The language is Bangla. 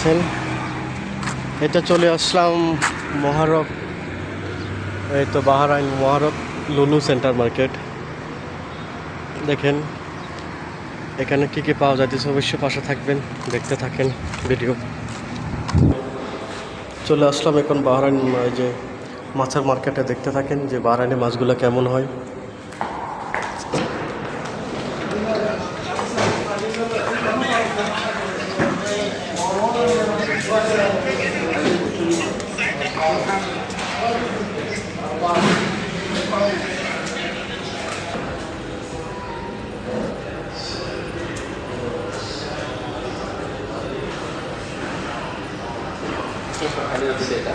দেখেন এটা চলে আসলাম মহারক, এই তো বাহরাইন মহারক লুলু সেন্টার মার্কেট। দেখেন এখানে কি কি পাওয়া যাচ্ছে, অবশ্যই পাশে থাকবেন, দেখতে থাকেন ভিডিও। চলে আসলাম এখন বাহরাইন এই যে মাছের মার্কেটে, দেখতে থাকেন যে বাহরাইনি মাছগুলো কেমন হয়। এটা